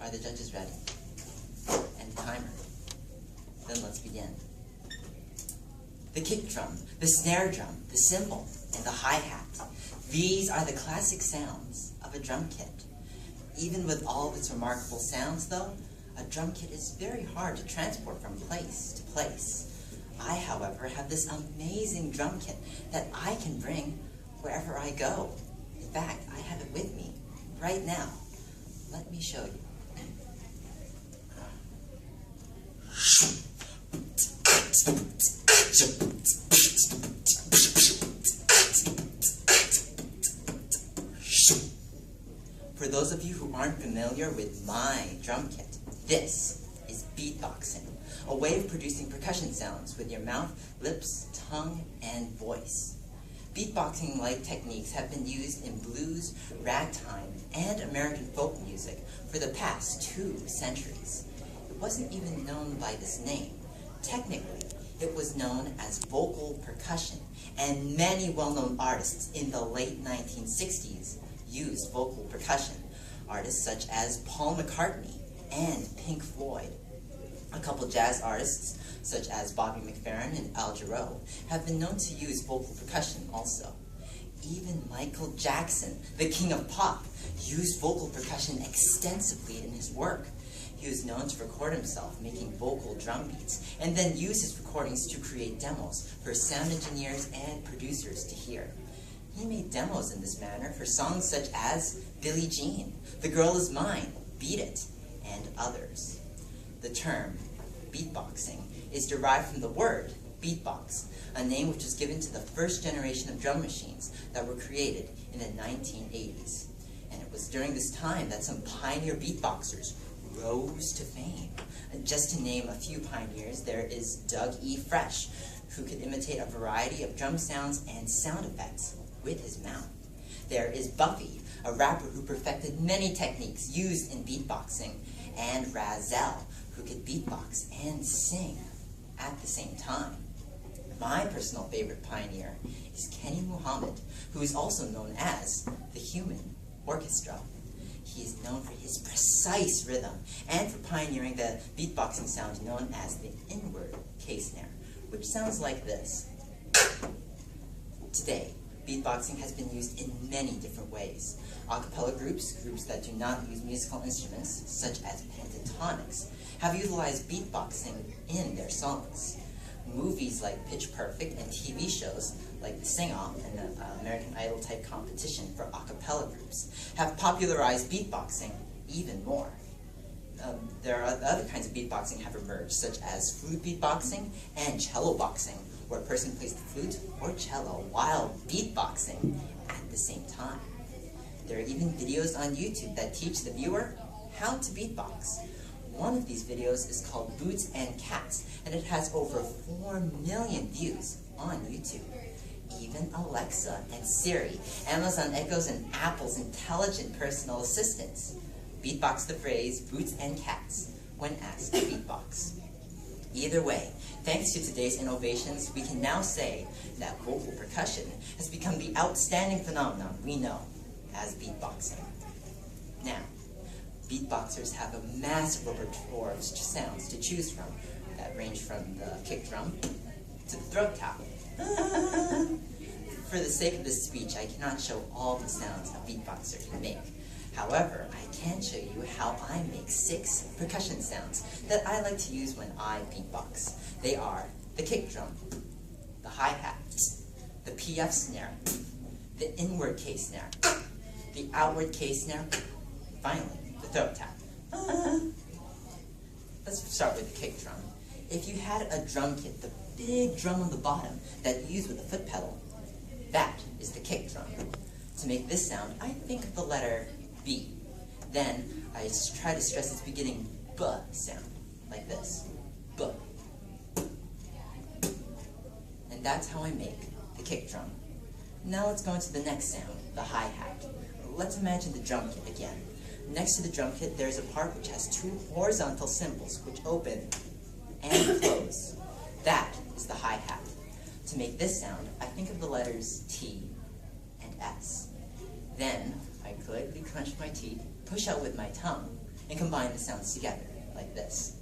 Are the judges ready? And timer. Then let's begin. The kick drum, the snare drum, the cymbal, and the hi-hat. These are the classic sounds of a drum kit. Even with all of its remarkable sounds, though, a drum kit is very hard to transport from place to place. I, however, have this amazing drum kit that I can bring wherever I go. In fact, I have it with me right now. Let me show you. For those of you who aren't familiar with my drum kit, this is beatboxing, a way of producing percussion sounds with your mouth, lips, tongue, and voice. Beatboxing-like techniques have been used in blues, ragtime, and American folk music for the past 2 centuries. It wasn't even known by this name. Technically, it was known as vocal percussion, and many well-known artists in the late 1960s used vocal percussion. Artists such as Paul McCartney and Pink Floyd. A couple jazz artists such as Bobby McFerrin and Al Jarreau have been known to use vocal percussion also. Even Michael Jackson, the king of pop, used vocal percussion extensively in his work. He was known to record himself making vocal drum beats and then use his recordings to create demos for sound engineers and producers to hear. He made demos in this manner for songs such as Billie Jean, The Girl Is Mine, Beat It, and others. The term beatboxing is derived from the word beatbox, a name which was given to the first generation of drum machines that were created in the 1980s. And it was during this time that some pioneer beatboxers rose to fame. And just to name a few pioneers, there is Doug E. Fresh, who could imitate a variety of drum sounds and sound effects with his mouth. There is Buffy, a rapper who perfected many techniques used in beatboxing, and Razel, who could beatbox and sing at the same time. My personal favorite pioneer is Kenny Muhammad, who is also known as the Human Orchestra. He is known for his precise rhythm and for pioneering the beatboxing sound known as the inward K-snare, which sounds like this. Today, beatboxing has been used in many different ways. A cappella groups that do not use musical instruments, such as pentatonics, have utilized beatboxing in their songs. Movies like Pitch Perfect and TV shows like The Sing-Off and the American Idol type competition for a cappella groups have popularized beatboxing even more. There are other kinds of beatboxing have emerged, such as flute beatboxing and cello boxing, where a person plays the flute or cello while beatboxing at the same time. There are even videos on YouTube that teach the viewer how to beatbox. One of these videos is called Boots and Cats, and it has over 4 million views on YouTube. Even Alexa and Siri, Amazon Echoes and Apple's intelligent personal assistants, beatbox the phrase Boots and Cats when asked to beatbox. Either way, thanks to today's innovations, we can now say that vocal percussion has become the outstanding phenomenon we know as beatboxing. Now, beatboxers have a massive repertoire of sounds to choose from that range from the kick drum to the throat tap. For the sake of this speech, I cannot show all the sounds a beatboxer can make. However, I can show you how I make 6 percussion sounds that I like to use when I beatbox. They are the kick drum, the hi-hat, the PF snare, the inward K snare, the outward K snare, finally, the throat tap. Let's start with the kick drum. If you had a drum kit, the big drum on the bottom that you use with a foot pedal, that is the kick drum. To make this sound, I think of the letter B. Then I try to stress its beginning B sound, like this. B. And that's how I make the kick drum. Now let's go into the next sound, the hi-hat. Let's imagine the drum kit again. Next to the drum kit, there's a part which has 2 horizontal cymbals which open and close. That is the hi-hat. To make this sound, I think of the letters T and S. Then I politely clench my teeth, push out with my tongue, and combine the sounds together, like this.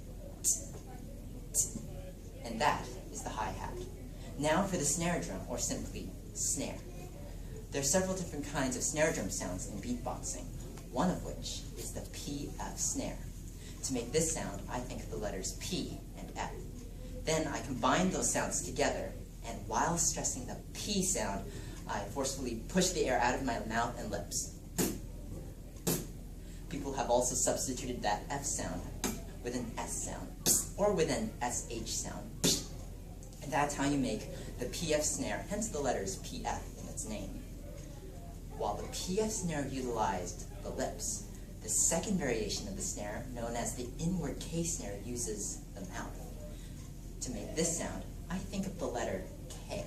And that is the hi-hat. Now for the snare drum, or simply snare. There are several different kinds of snare drum sounds in beatboxing, one of which is the PF snare. To make this sound, I think of the letters P and F. Then I combine those sounds together, and while stressing the P sound, I forcefully push the air out of my mouth and lips. People have also substituted that F sound with an S sound, or with an SH sound. And that's how you make the PF snare, hence the letters PF in its name. While the PF snare utilized the lips, the second variation of the snare, known as the inward K snare, uses the mouth. To make this sound, I think of the letter K,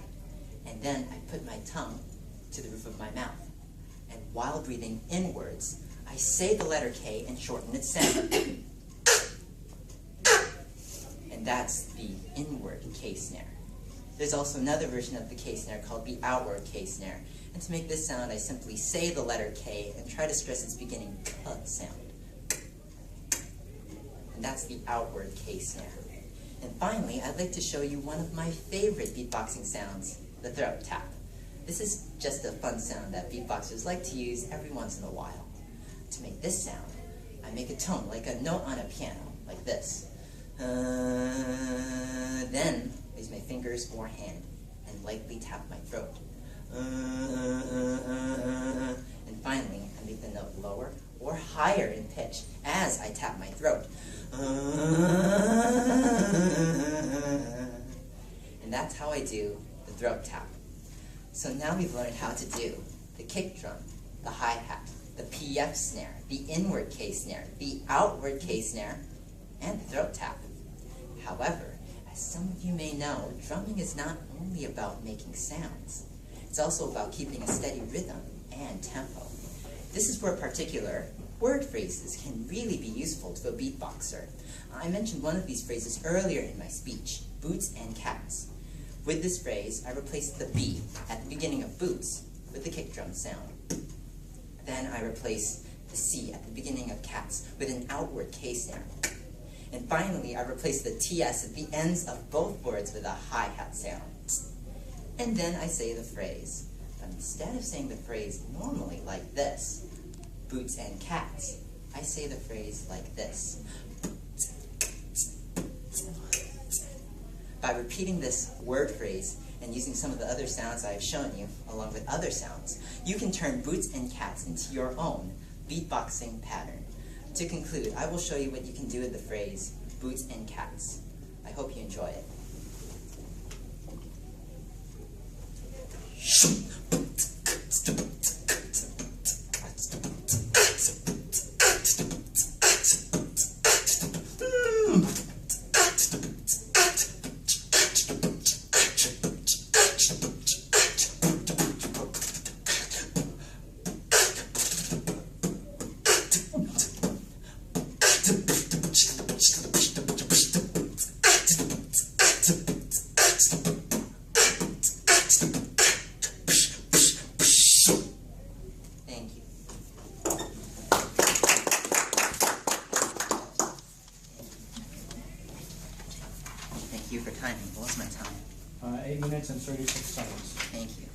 and then I put my tongue to the roof of my mouth. And while breathing inwards, I say the letter K and shorten its sound. And that's the inward K snare. There's also another version of the K snare called the outward K snare. And to make this sound, I simply say the letter K and try to stress its beginning K sound. And that's the outward K snare. And finally, I'd like to show you one of my favorite beatboxing sounds, the throat tap. This is just a fun sound that beatboxers like to use every once in a while. To make this sound, I make a tone like a note on a piano, like this. Then I use my fingers or hand and lightly tap my throat. And finally, I make the note lower or higher in pitch as I tap my throat. And that's how I do the throat tap. So now we've learned how to do the kick drum, the hi-hat, the PF snare, the inward K snare, the outward K snare, and the throat tap. However, as some of you may know, drumming is not only about making sounds. It's also about keeping a steady rhythm and tempo. This is where particular word phrases can really be useful to a beatboxer. I mentioned one of these phrases earlier in my speech, boots and cats. With this phrase, I replaced the B at the beginning of boots with the kick drum sound. Then I replace the C at the beginning of cats with an outward K snare. And finally, I replace the TS at the ends of both words with a hi-hat sound. And then I say the phrase. But instead of saying the phrase normally like this, boots and cats, I say the phrase like this. By repeating this word phrase and using some of the other sounds I've shown you, along with other sounds, you can turn boots and cats into your own beatboxing pattern. To conclude, I will show you what you can do with the phrase boots and cats. I hope you enjoy it. Thank you for timing. What was my time? 8 minutes and 36 seconds. Thank you.